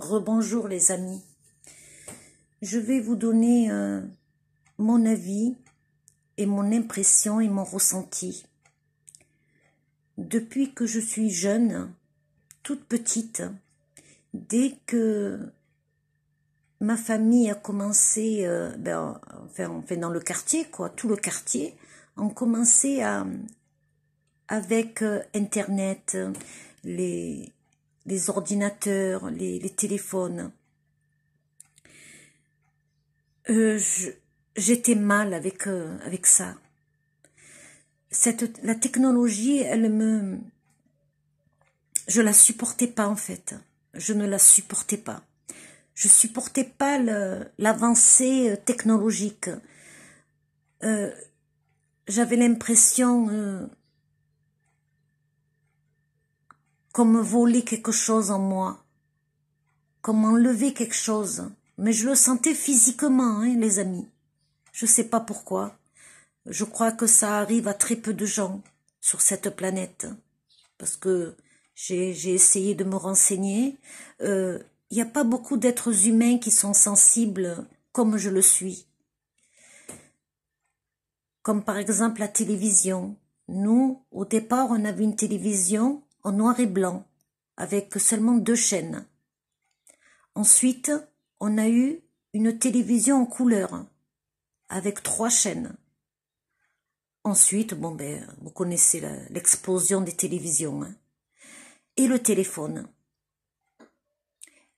Rebonjour les amis. Je vais vous donner mon avis et mon impression et mon ressenti. Depuis que je suis jeune, toute petite, dès que ma famille a commencé, enfin dans le quartier, quoi, tout le quartier, ont commencé avec Internet, les ordinateurs, les téléphones. J'étais mal avec ça. La technologie, je la supportais pas en fait. Je ne la supportais pas. Je supportais pas l'avancée technologique. J'avais l'impression qu'on me volait quelque chose en moi, qu'on m'enlevait quelque chose. Mais je le sentais physiquement, hein, les amis. Je sais pas pourquoi. Je crois que ça arrive à très peu de gens sur cette planète. Parce que j'ai essayé de me renseigner. Il n'y a pas beaucoup d'êtres humains qui sont sensibles comme je le suis. Comme par exemple la télévision. Nous, au départ, on avait une télévision en noir et blanc, avec seulement 2 chaînes. Ensuite, on a eu une télévision en couleur, avec 3 chaînes. Ensuite, vous connaissez l'explosion des télévisions. Hein. Et le téléphone.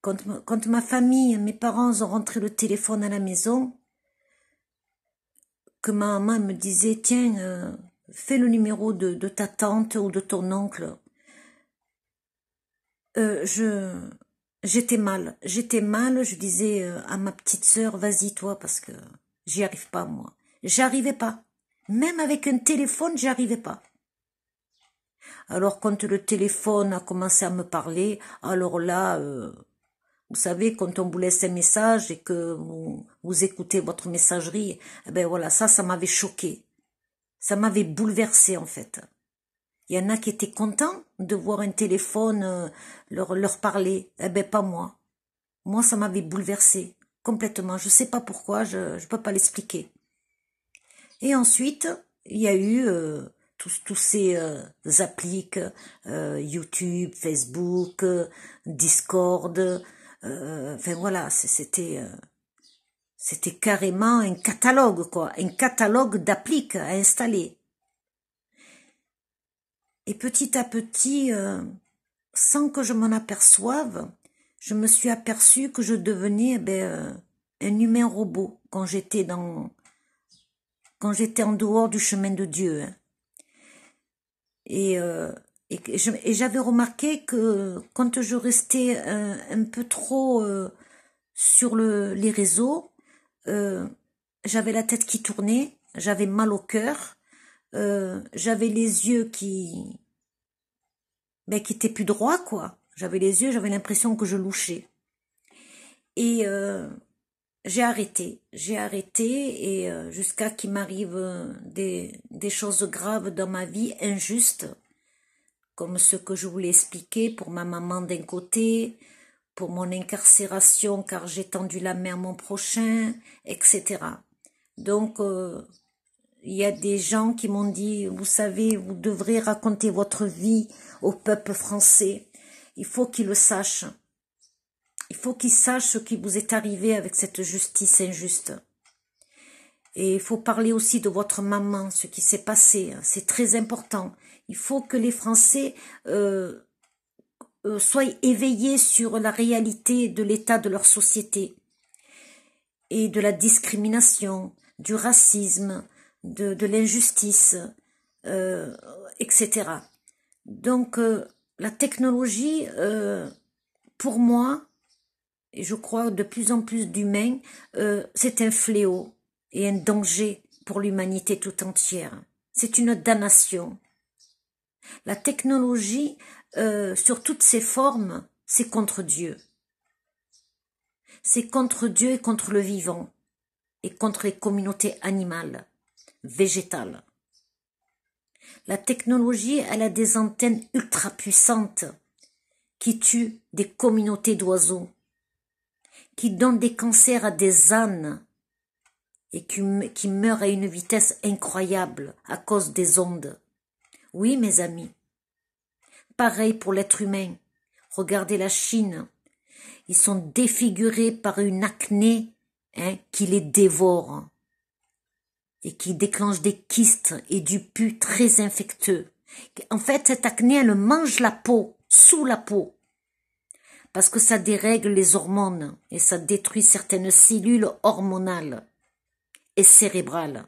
Quand ma famille, mes parents ont rentré le téléphone à la maison, que ma maman me disait, tiens, fais le numéro de ta tante ou de ton oncle. J'étais mal, je disais à ma petite sœur, vas-y toi, parce que j'y arrive pas moi. J'arrivais pas. Même avec un téléphone, j'y arrivais pas. Alors quand le téléphone a commencé à me parler, alors là, vous savez, quand on vous laisse un message et que vous écoutez votre messagerie, eh ben voilà, ça m'avait choqué. Ça m'avait bouleversé en fait. Il y en a qui étaient contents de voir un téléphone leur parler. Eh ben, pas moi. Moi, ça m'avait bouleversé complètement. Je sais pas pourquoi, je peux pas l'expliquer. Et ensuite, il y a eu tous ces applis, YouTube, Facebook, Discord. Enfin voilà, c'était carrément un catalogue, quoi. Un catalogue d'applis à installer. Et petit à petit, sans que je m'en aperçoive, je me suis aperçue que je devenais un humain robot quand j'étais en dehors du chemin de Dieu. Hein. Et j'avais remarqué que quand je restais un peu trop sur les réseaux, j'avais la tête qui tournait, j'avais mal au cœur, j'avais les yeux qui étaient plus droits, quoi. J'avais l'impression que je louchais. Et j'ai arrêté et jusqu'à qu'il m'arrive des choses graves dans ma vie, injustes, comme ce que je voulais expliquer pour ma maman d'un côté, pour mon incarcération car j'ai tendu la main à mon prochain, etc. Donc, il y a des gens qui m'ont dit, vous savez, vous devrez raconter votre vie au peuple français. Il faut qu'il le sache. Il faut qu'il sache ce qui vous est arrivé avec cette justice injuste. Et il faut parler aussi de votre maman, ce qui s'est passé. C'est très important. Il faut que les Français soient éveillés sur la réalité de l'état de leur société et de la discrimination, du racisme, de l'injustice, etc. Donc, la technologie, pour moi, et je crois de plus en plus d'humains, c'est un fléau et un danger pour l'humanité tout entière. C'est une damnation. La technologie, sur toutes ses formes, c'est contre Dieu. C'est contre Dieu et contre le vivant, et contre les communautés animales, végétales. La technologie, elle a des antennes ultra puissantes qui tuent des communautés d'oiseaux, qui donne des cancers à des ânes et qui meurent à une vitesse incroyable à cause des ondes. Oui, mes amis. Pareil pour l'être humain. Regardez la Chine. Ils sont défigurés par une acné qui les dévore et qui déclenche des kystes et du pus très infectieux. En fait, cette acné, elle mange la peau, sous la peau, parce que ça dérègle les hormones et ça détruit certaines cellules hormonales et cérébrales.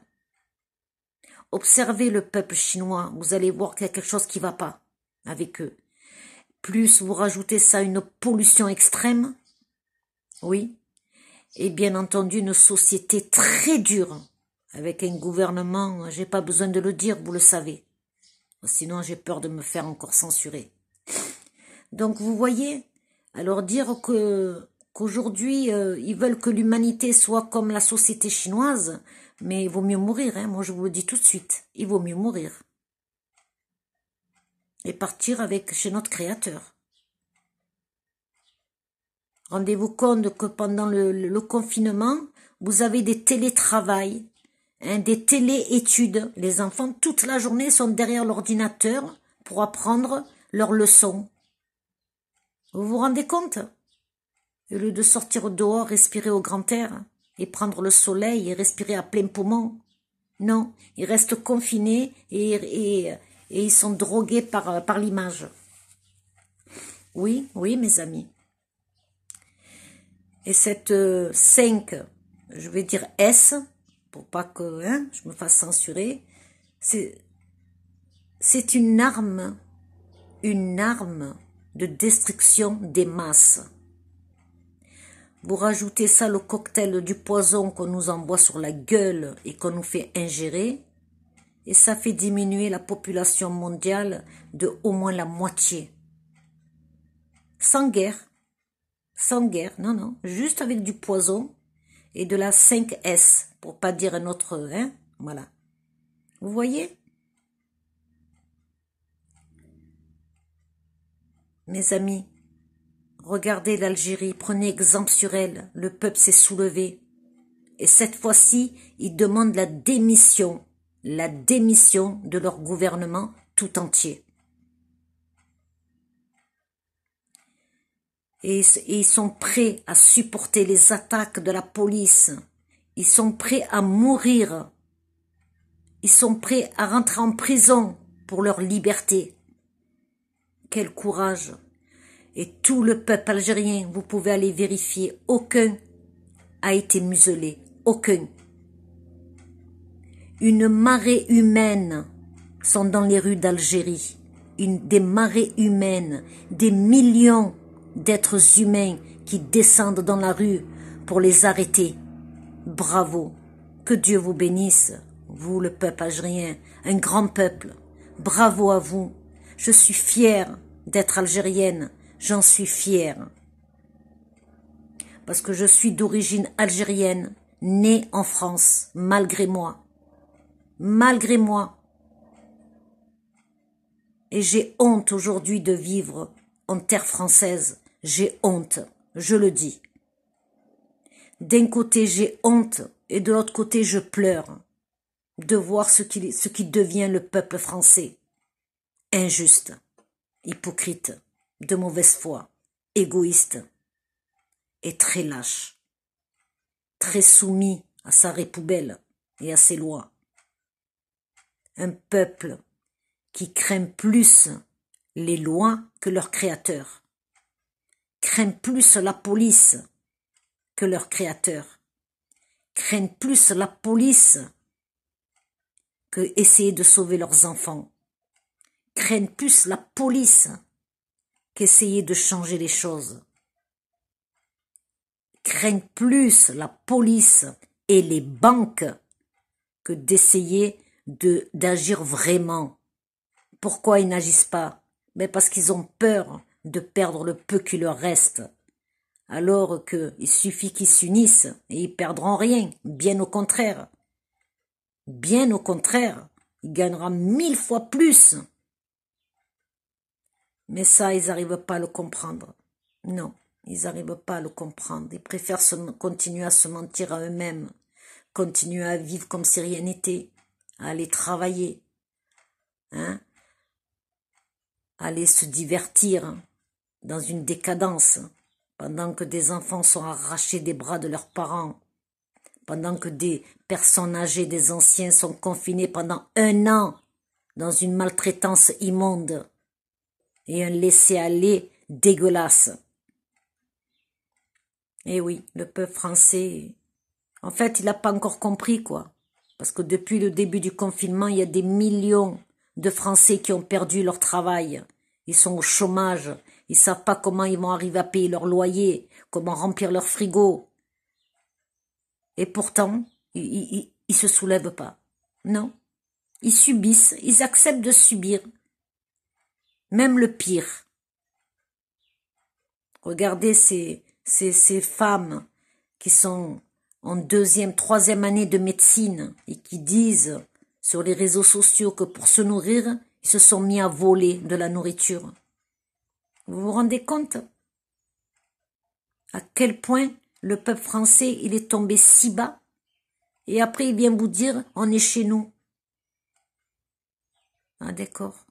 Observez le peuple chinois, vous allez voir qu'il y a quelque chose qui ne va pas avec eux. Plus vous rajoutez ça à une pollution extrême, oui, et bien entendu une société très dure, avec un gouvernement, j'ai pas besoin de le dire, vous le savez. Sinon j'ai peur de me faire encore censurer. Donc vous voyez, alors dire qu'aujourd'hui ils veulent que l'humanité soit comme la société chinoise, mais il vaut mieux mourir, moi je vous le dis tout de suite, il vaut mieux mourir. Et partir chez notre Créateur. Rendez-vous compte que pendant le confinement, vous avez des télétravails, des télé-études. Les enfants, toute la journée, sont derrière l'ordinateur pour apprendre leurs leçons. Vous vous rendez compte? Au lieu de sortir dehors, respirer au grand air, et prendre le soleil et respirer à plein poumon. Non, ils restent confinés et ils sont drogués par l'image. Oui, oui, mes amis. Et cette 5, je vais dire S, pour pas que je me fasse censurer, c'est une arme de destruction des masses. Vous rajoutez ça, le cocktail du poison qu'on nous envoie sur la gueule et qu'on nous fait ingérer, et ça fait diminuer la population mondiale de au moins la moitié. Sans guerre, non, juste avec du poison et de la 5S, pour pas dire un autre, voilà. Vous voyez? Mes amis, regardez l'Algérie, prenez exemple sur elle, le peuple s'est soulevé. Et cette fois-ci, ils demandent la démission de leur gouvernement tout entier. Et ils sont prêts à supporter les attaques de la police. Ils sont prêts à mourir. Ils sont prêts à rentrer en prison pour leur liberté. Quel courage! Et tout le peuple algérien, vous pouvez aller vérifier, aucun a été muselé. Aucun. Une marée humaine sont dans les rues d'Algérie. Des marées humaines, des millions d'êtres humains qui descendent dans la rue pour les arrêter. Bravo. Que Dieu vous bénisse, vous le peuple algérien, un grand peuple. Bravo à vous. Je suis fière d'être algérienne. J'en suis fière. Parce que je suis d'origine algérienne, née en France, malgré moi. Malgré moi. Et j'ai honte aujourd'hui de vivre en terre française. J'ai honte, je le dis. D'un côté, j'ai honte, et de l'autre côté, je pleure de voir ce qui devient le peuple français. Injuste, hypocrite, de mauvaise foi, égoïste et très lâche, très soumis à sa répoubelle et à ses lois. Un peuple qui craint plus les lois que leur créateur, craint plus la police que leur créateur, craint plus la police que essayer de sauver leurs enfants, craignent plus la police qu'essayer de changer les choses, craignent plus la police et les banques que d'essayer d'agir vraiment. Pourquoi ils n'agissent pas? Mais parce qu'ils ont peur de perdre le peu qui leur reste. Alors qu'il suffit qu'ils s'unissent et ils perdront rien, bien au contraire. Bien au contraire, il gagnera 1000 fois plus. Mais ça, ils n'arrivent pas à le comprendre. Non, Ils n'arrivent pas à le comprendre. Ils préfèrent continuer à se mentir à eux-mêmes, continuer à vivre comme si rien n'était, à aller travailler, hein, à aller se divertir dans une décadence, pendant que des enfants sont arrachés des bras de leurs parents, pendant que des personnes âgées, des anciens sont confinés pendant 1 an dans une maltraitance immonde et un laisser-aller dégueulasse. Eh oui, le peuple français, en fait, il n'a pas encore compris, quoi. Parce que depuis le début du confinement, il y a des millions de Français qui ont perdu leur travail. Ils sont au chômage. Ils savent pas comment ils vont arriver à payer leur loyer, comment remplir leur frigo. Et pourtant, ils se soulèvent pas. Non. Ils subissent, ils acceptent de subir. Même le pire. Regardez ces femmes qui sont en 2e, 3e année de médecine et qui disent sur les réseaux sociaux que pour se nourrir, ils se sont mis à voler de la nourriture. Vous vous rendez compte à quel point le peuple français, il est tombé si bas, et après il vient vous dire on est chez nous. Ah d'accord.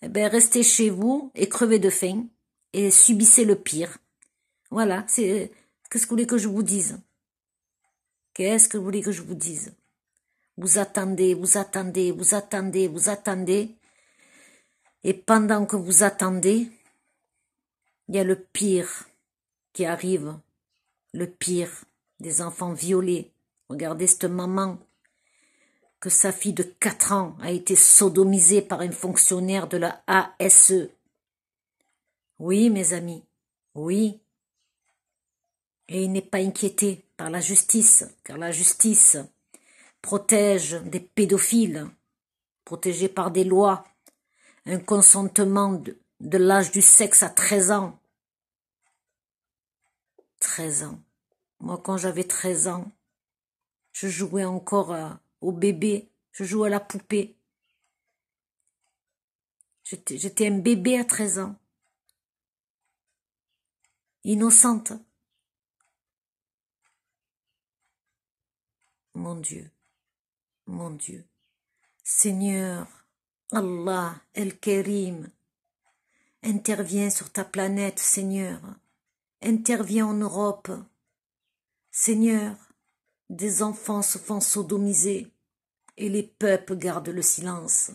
Eh bien restez chez vous et crevez de faim et subissez le pire. Voilà, c'est qu'est-ce que vous voulez que je vous dise? Qu'est-ce que vous voulez que je vous dise? Vous attendez, vous attendez, vous attendez, vous attendez, et pendant que vous attendez, il y a le pire qui arrive, le pire, des enfants violés. Regardez cette maman, que sa fille de 4 ans a été sodomisée par un fonctionnaire de la ASE. Oui, mes amis, oui. Et il n'est pas inquiété par la justice, car la justice protège des pédophiles, protégés par des lois, un consentement de l'âge du sexe à 13 ans. 13 ans. Moi, quand j'avais 13 ans, je jouais encore au bébé, je jouais à la poupée. J'étais un bébé à 13 ans. Innocente. Mon Dieu, mon Dieu. Seigneur, Allah, El-Kérim, interviens sur ta planète, Seigneur. Interviens en Europe. Seigneur, des enfants se font sodomiser et les peuples gardent le silence.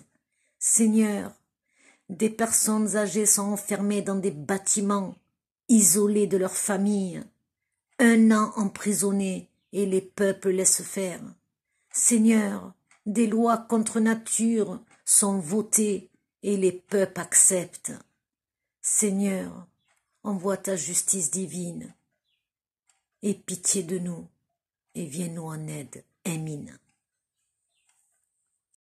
Seigneur, des personnes âgées sont enfermées dans des bâtiments, isolées de leurs familles, 1 an emprisonnés et les peuples laissent faire. Seigneur, des lois contre nature sont votées et les peuples acceptent. Seigneur, envoie ta justice divine. Aie pitié de nous et viens nous en aide. Amin.